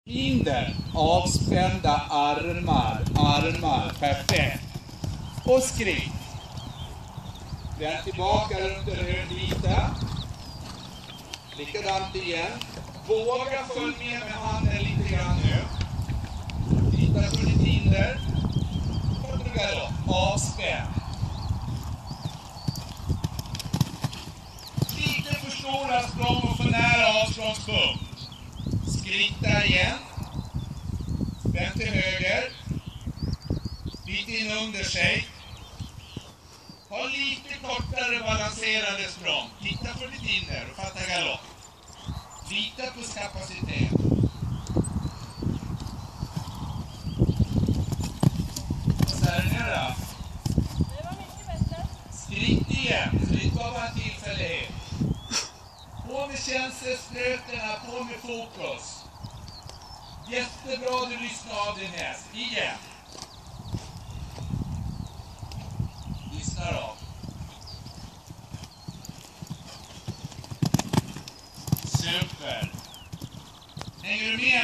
Hinder, avspända armar, perfekt. Och skritt. Vänd tillbaka runt den rödvita. Likadant igen. Våga följ med handen lite grann nu. Titta på ditt hinder. Och du galopp, avspänn. Lite för stora språng och för nära avståndspunkt. Skrittar igen. Vänd till höger. Bit in under sig. Ha lite kortare balanserade språng. Titta på ditt hinder och fatta galopp. Lita på kapacitet. Vad säger ni då? Det var mycket bättre. Skritt igen. Skritt var bara en tillfällighet. På med känselsprötena, på med fokus. Jättebra du lyssnar av din häst. Igen. Lyssnar av. Super. Hänger du med?